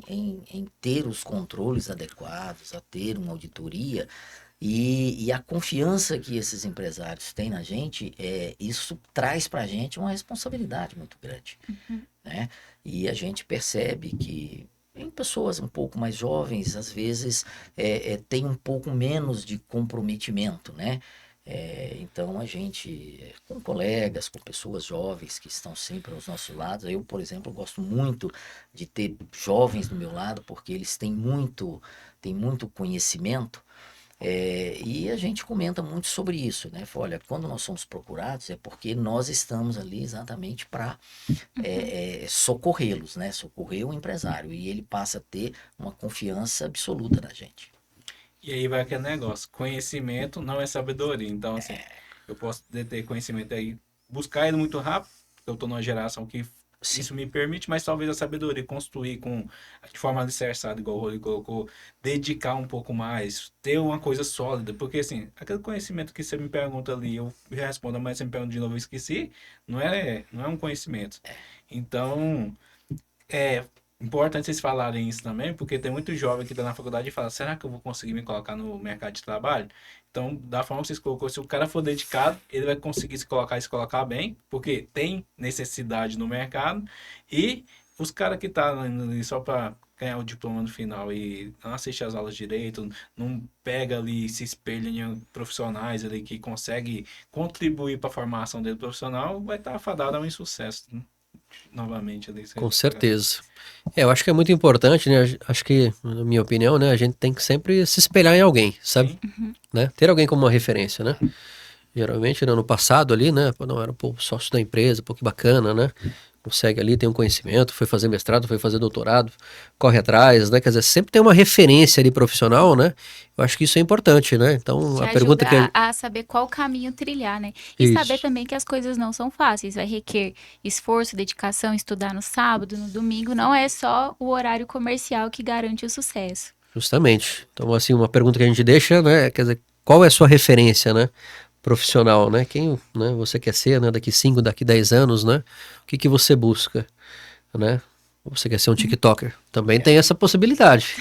em ter os controles adequados, a ter uma auditoria. E a confiança que esses empresários têm na gente, isso traz para a gente uma responsabilidade muito grande, né? E a gente percebe que em pessoas um pouco mais jovens, às vezes, tem um pouco menos de comprometimento, né? Então, a gente, com colegas, com pessoas jovens que estão sempre aos nossos lados, eu, por exemplo, gosto muito de ter jovens do meu lado, porque eles têm muito conhecimento, e a gente comenta muito sobre isso, né? Fala, olha, quando nós somos procurados é porque nós estamos ali exatamente para socorrê-los, né? Socorrer o empresário, e ele passa a ter uma confiança absoluta na gente. E aí vai aquele negócio, conhecimento não é sabedoria. Então, assim, eu posso ter conhecimento aí, buscar ele muito rápido, porque eu tô numa geração que Sim. isso me permite, mas talvez a sabedoria, construir de forma alicerçada, igual o Rodrigo colocou, dedicar um pouco mais, ter uma coisa sólida, porque assim, aquele conhecimento que você me pergunta ali, eu respondo, mas você me pergunta de novo, eu esqueci, não é um conhecimento. Então, é importante vocês falarem isso também, porque tem muito jovem que está na faculdade e fala, será que eu vou conseguir me colocar no mercado de trabalho? Então, da forma que vocês colocou, se o cara for dedicado, ele vai conseguir se colocar e se colocar bem, porque tem necessidade no mercado, e os caras que estão ali só para ganhar o diploma no final e não assiste às aulas direito, não pega ali, se espelha em profissionais ali que conseguem contribuir para a formação dele profissional, vai estar fadado a um insucesso, né? Novamente ali. Com certeza. Eu acho que é muito importante, né? Acho que, na minha opinião, né, a gente tem que sempre se espelhar em alguém, sabe? Né? Ter alguém como uma referência, né? Geralmente, no passado ali, né? Pô, não, era sócio da empresa, pô, que bacana, né? Consegue ali, tem um conhecimento, foi fazer mestrado, foi fazer doutorado, corre atrás, né? Quer dizer, sempre tem uma referência ali profissional, né? Eu acho que isso é importante, né? Então, Te a pergunta que... ajuda a saber qual caminho trilhar, né? E Isso. saber também que as coisas não são fáceis. Vai requer esforço, dedicação, estudar no sábado, no domingo. Não é só o horário comercial que garante o sucesso. Justamente. Então, assim, uma pergunta que a gente deixa, né? Quer dizer, qual é a sua referência, né? Profissional, né? Quem, né, você quer ser, né? Daqui 5, daqui 10 anos, né? O que você busca, né? Você quer ser um TikToker? Também tem essa possibilidade.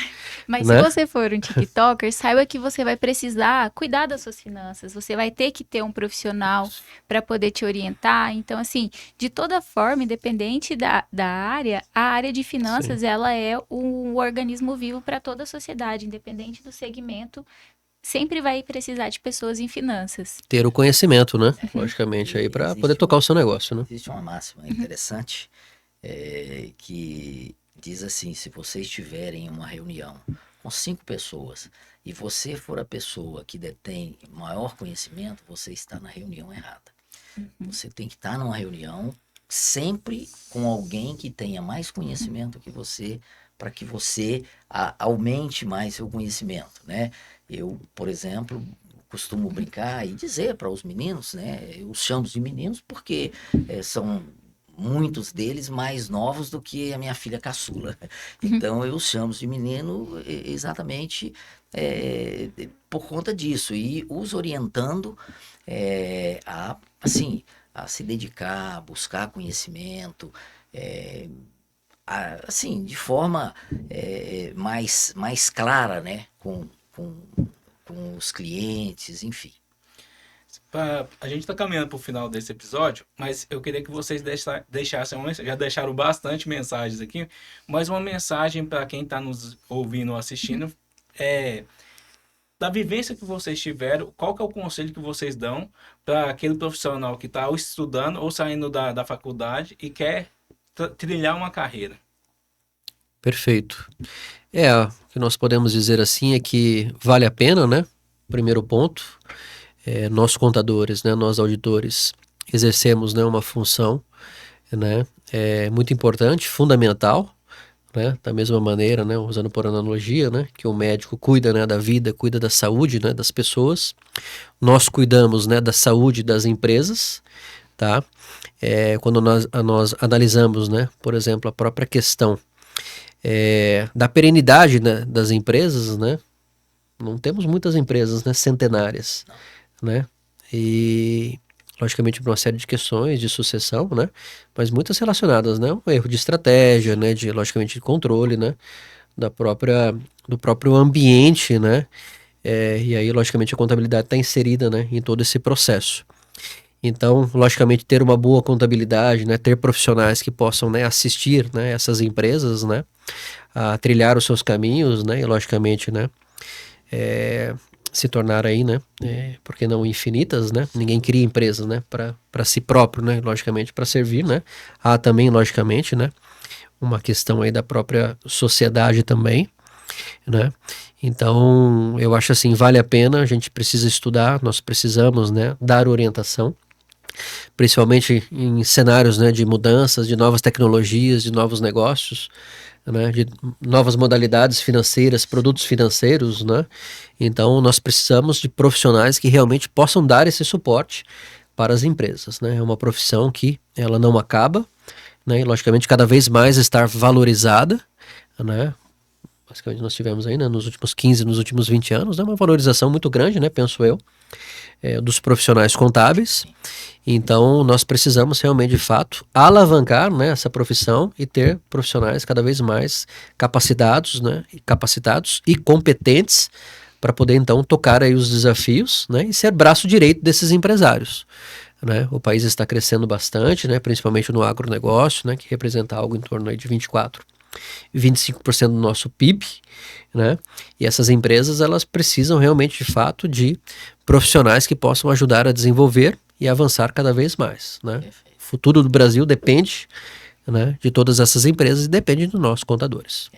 Mas né? se você for um TikToker, saiba que você vai precisar cuidar das suas finanças. Você vai ter que ter um profissional para poder te orientar. Então, assim, de toda forma, independente da área, a área de finanças, Sim. ela é um organismo vivo para toda a sociedade, independente do segmento. Sempre vai precisar de pessoas em finanças. Ter o conhecimento, né? Logicamente, aí E para poder tocar o seu negócio, né? existe uma máxima interessante que diz assim: se vocês tiverem uma reunião com 5 pessoas e você for a pessoa que detém maior conhecimento, você está na reunião errada. Você tem que estar numa reunião sempre com alguém que tenha mais conhecimento que você, para que você aumente mais seu conhecimento, né? Eu, por exemplo, costumo brincar e dizer para os meninos, né? Eu os chamo de meninos porque são muitos deles mais novos do que a minha filha caçula. Então eu os chamo de menino exatamente por conta disso e os orientando assim, a se dedicar, a buscar conhecimento, assim, de forma mais clara, né, com os clientes, enfim. A gente está caminhando para o final desse episódio, mas eu queria que vocês deixassem uma mensagem. Já deixaram bastante mensagens aqui, mas uma mensagem para quem está nos ouvindo ou assistindo da vivência que vocês tiveram, qual que é o conselho que vocês dão para aquele profissional que está estudando ou saindo da faculdade e quer trilhar uma carreira? Perfeito. O que nós podemos dizer assim é que vale a pena, né? Primeiro ponto, nós contadores, né? Nós auditores exercemos, né, uma função, né? Muito importante, fundamental, né? Da mesma maneira, né? Usando por analogia, né? Que o médico cuida, né, da vida, cuida da saúde, né, das pessoas. Nós cuidamos, né, da saúde das empresas, tá? Quando nós analisamos, né, por exemplo, a própria questão da perenidade, né, das empresas, né? Não temos muitas empresas, né, centenárias, né? E logicamente por uma série de questões de sucessão, né? Mas muitas relacionadas, né? Um erro de estratégia, né? De logicamente de controle, né? Do próprio ambiente, né? E aí logicamente a contabilidade está inserida, né, em todo esse processo. Então, logicamente, ter uma boa contabilidade, né, ter profissionais que possam, né, assistir, né, essas empresas, né, a trilhar os seus caminhos, né, e logicamente, né, se tornar aí, né, por que não infinitas, né? Ninguém cria empresas, né, para si próprio, né, logicamente, para servir, né. Há também, logicamente, né, uma questão aí da própria sociedade também, né. Então, eu acho assim, vale a pena, a gente precisa estudar, nós precisamos, né, dar orientação, principalmente em cenários, né, de mudanças, de novas tecnologias, de novos negócios, né, de novas modalidades financeiras, produtos financeiros, né? Então nós precisamos de profissionais que realmente possam dar esse suporte para as empresas, né? É uma profissão que ela não acaba, né? E logicamente cada vez mais estar valorizada, né? Basicamente nós tivemos aí, né, nos últimos 15, nos últimos 20 anos, né, uma valorização muito grande, né, penso eu, dos profissionais contábeis. Então, nós precisamos realmente, de fato, alavancar, né, essa profissão e ter profissionais cada vez mais capacitados, né, e competentes para poder, então, tocar aí os desafios, né, e ser braço direito desses empresários, né. O país está crescendo bastante, né, principalmente no agronegócio, né, que representa algo em torno aí de 25% do nosso PIB, né? E essas empresas, elas precisam realmente, de fato, de profissionais que possam ajudar a desenvolver e avançar cada vez mais, né? O futuro do Brasil depende, né, de todas essas empresas e depende dos nossos contadores.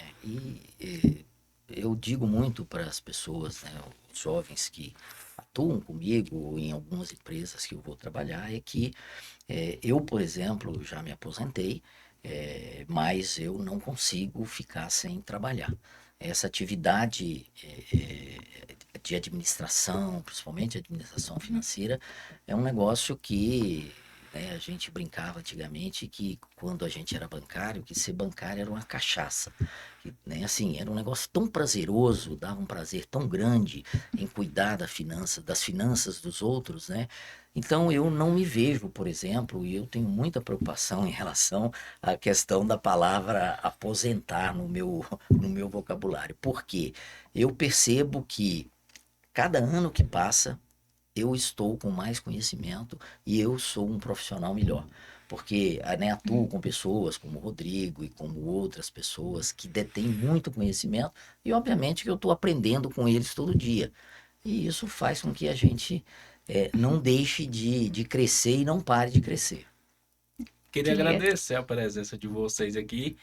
Eu digo muito para as pessoas, né, os jovens que atuam comigo ou em algumas empresas que eu vou trabalhar, é que eu, por exemplo, já me aposentei, mas eu não consigo ficar sem trabalhar. Essa atividade de administração, principalmente administração financeira, é um negócio que, né, a gente brincava antigamente que quando a gente era bancário, que ser bancário era uma cachaça. Que, né, assim, era um negócio tão prazeroso, dava um prazer tão grande em cuidar das finanças dos outros, né? Então, eu não me vejo, por exemplo, e eu tenho muita preocupação em relação à questão da palavra aposentar no meu vocabulário. Porque eu percebo que cada ano que passa, eu estou com mais conhecimento e eu sou um profissional melhor. Porque né, atuo com pessoas como o Rodrigo e como outras pessoas que detêm muito conhecimento e, obviamente, que eu estou aprendendo com eles todo dia. E isso faz com que a gente não deixe de crescer e não pare de crescer. Queria Diga. agradecer a presença de vocês aqui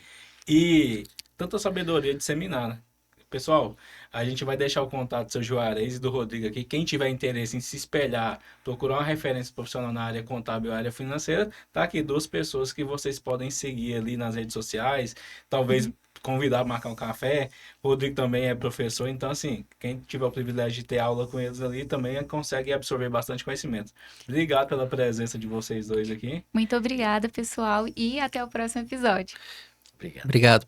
e tanta sabedoria disseminar, né? Pessoal, a gente vai deixar o contato do seu Juarez e do Rodrigo aqui. Quem tiver interesse em se espelhar, procurar uma referência profissional na área contábil e área financeira, tá aqui duas pessoas que vocês podem seguir ali nas redes sociais, talvez convidar a marcar um café. O Rodrigo também é professor, então assim, quem tiver o privilégio de ter aula com eles ali também consegue absorver bastante conhecimento. Obrigado pela presença de vocês dois aqui. Muito obrigada, pessoal, e até o próximo episódio. Obrigado. Obrigado.